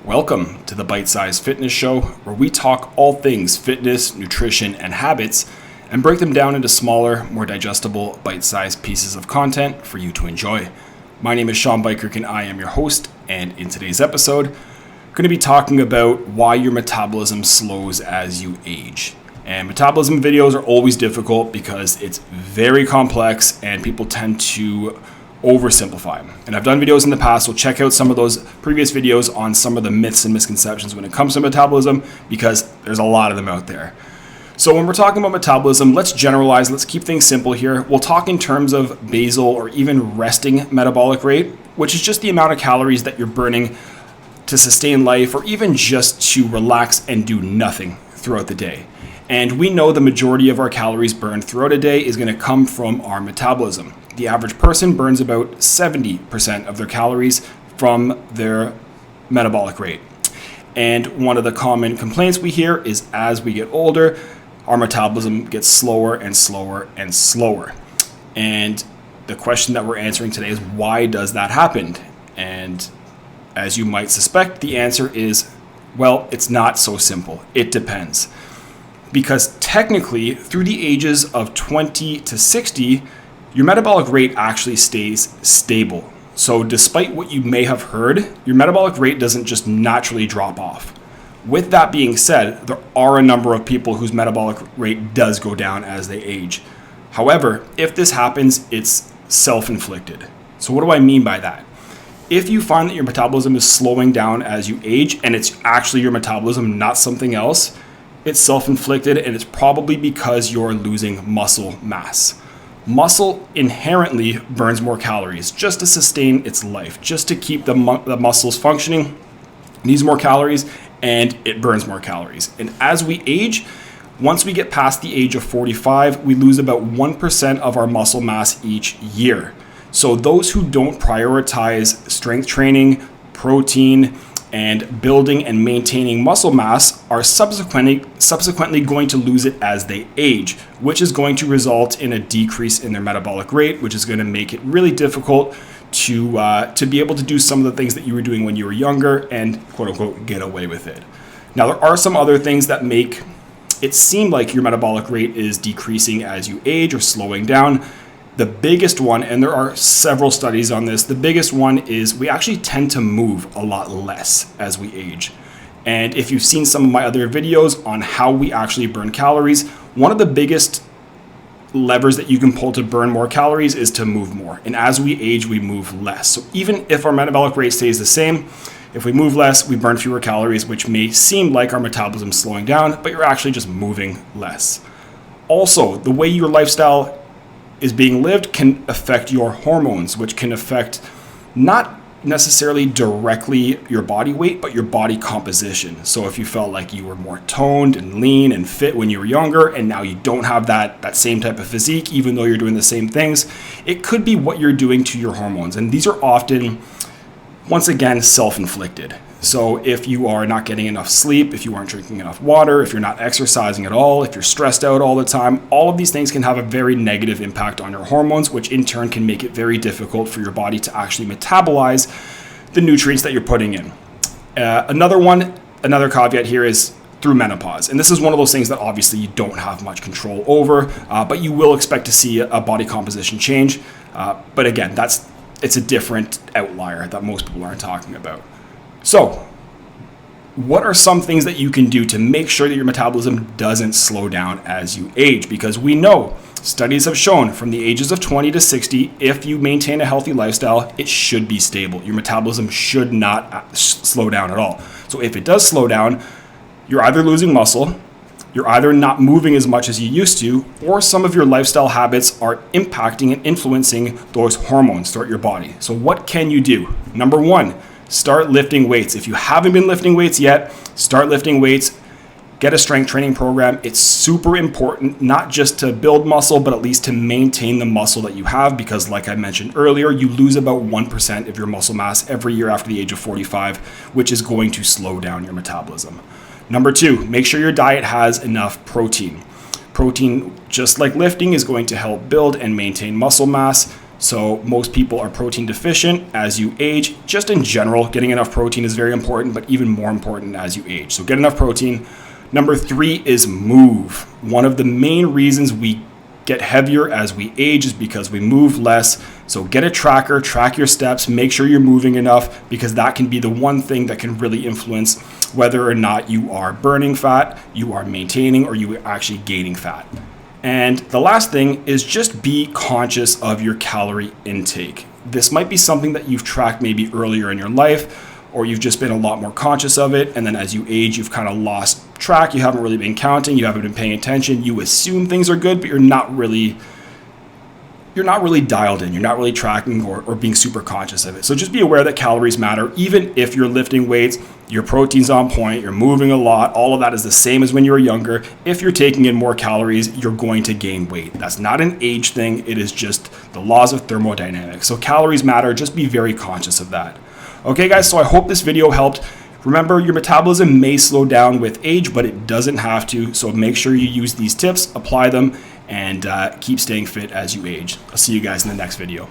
Welcome to the Bite Size Fitness Show, where we talk all things fitness, nutrition, and habits, and break them down into smaller, more digestible, bite-sized pieces of content for you to enjoy. My name is Sean Bikirk, and I am your host, and in today's episode, we're going to be talking about why your metabolism slows as you age. And metabolism videos are always difficult because it's very complex and people tend to oversimplify them. And I've done videos in the past, so check out some of those previous videos on some of the myths and misconceptions when it comes to metabolism, because there's a lot of them out there. So when we're talking about metabolism, let's generalize, let's keep things simple here. We'll talk in terms of basal or even resting metabolic rate, which is just the amount of calories that you're burning to sustain life or even just to relax and do nothing throughout the day. And we know the majority of our calories burned throughout a day is going to come from our metabolism. The average person burns about 70% of their calories from their metabolic rate. And one of the common complaints we hear is as we get older, our metabolism gets slower and slower and slower. And the question that we're answering today is, why does that happen? And as you might suspect, the answer is, well, it's not so simple. It depends. Because technically, through the ages of 20 to 60, your metabolic rate actually stays stable. So despite what you may have heard, your metabolic rate doesn't just naturally drop off. With that being said, there are a number of people whose metabolic rate does go down as they age. However, if this happens, it's self-inflicted. So what do I mean by that? If you find that your metabolism is slowing down as you age, and it's actually your metabolism, not something else, it's self-inflicted, and it's probably because you're losing muscle mass. Muscle inherently burns more calories just to sustain its life, just to keep the muscles functioning. It needs more calories and it burns more calories. And as we age, once we get past the age of 45, we lose about 1% of our muscle mass each year. So those who don't prioritize strength training, protein, and building and maintaining muscle mass are subsequently going to lose it as they age, which is going to result in a decrease in their metabolic rate, which is going to make it really difficult to be able to do some of the things that you were doing when you were younger and quote unquote get away with it. Now, there are some other things that make it seem like your metabolic rate is decreasing as you age or slowing down. The biggest one, and there are several studies on this, the biggest one is we actually tend to move a lot less as we age. And if you've seen some of my other videos on how we actually burn calories, one of the biggest levers that you can pull to burn more calories is to move more. And as we age, we move less. So even if our metabolic rate stays the same, if we move less, we burn fewer calories, which may seem like our metabolism is slowing down, but you're actually just moving less. Also, the way your lifestyle is being lived can affect your hormones, which can affect not necessarily directly your body weight, but your body composition. So if you felt like you were more toned and lean and fit when you were younger, and now you don't have that same type of physique, even though you're doing the same things, it could be what you're doing to your hormones. And these are often, once again, self-inflicted. So if you are not getting enough sleep, if you aren't drinking enough water, if you're not exercising at all, if you're stressed out all the time, all of these things can have a very negative impact on your hormones, which in turn can make it very difficult for your body to actually metabolize the nutrients that you're putting in. Another caveat here is through menopause. And this is one of those things that obviously you don't have much control over, but you will expect to see a body composition change. But again, it's a different outlier that most people aren't talking about. So, what are some things that you can do to make sure that your metabolism doesn't slow down as you age? Because we know studies have shown from the ages of 20 to 60, if you maintain a healthy lifestyle, it should be stable. Your metabolism should not slow down at all. So if it does slow down, you're either losing muscle, you're either not moving as much as you used to, or some of your lifestyle habits are impacting and influencing those hormones throughout your body. So what can you do? Number one, start lifting weights. If you haven't been lifting weights yet, start lifting weights. Get a strength training program. It's super important, not just to build muscle, but at least to maintain the muscle that you have, because like I mentioned earlier, you lose about 1% of your muscle mass every year after the age of 45, which is going to slow down your metabolism. Number two, make sure your diet has enough protein. Protein, just like lifting, is going to help build and maintain muscle mass. So most people are protein deficient as you age. Just in general, getting enough protein is very important, but even more important as you age. So get enough protein. Number 3 is move. One of the main reasons we get heavier as we age is because we move less. So get a tracker, track your steps, make sure you're moving enough, because that can be the one thing that can really influence whether or not you are burning fat, you are maintaining, or you are actually gaining fat. And the last thing is just be conscious of your calorie intake. This might be something that you've tracked maybe earlier in your life, or you've just been a lot more conscious of it. And then as you age, you've kind of lost track. You haven't really been counting. You haven't been paying attention. You assume things are good, but you're not really dialed in. You're not really tracking or being super conscious of it. So just be aware that calories matter. Even if you're lifting weights, your protein's on point, you're moving a lot, all of that is the same as when you were younger. If you're taking in more calories, you're going to gain weight. That's not an age thing. It is just the laws of thermodynamics. So calories matter. Just be very conscious of that. Okay, guys, so I hope this video helped. Remember, your metabolism may slow down with age, but it doesn't have to. So make sure you use these tips, apply them, and keep staying fit as you age. I'll see you guys in the next video.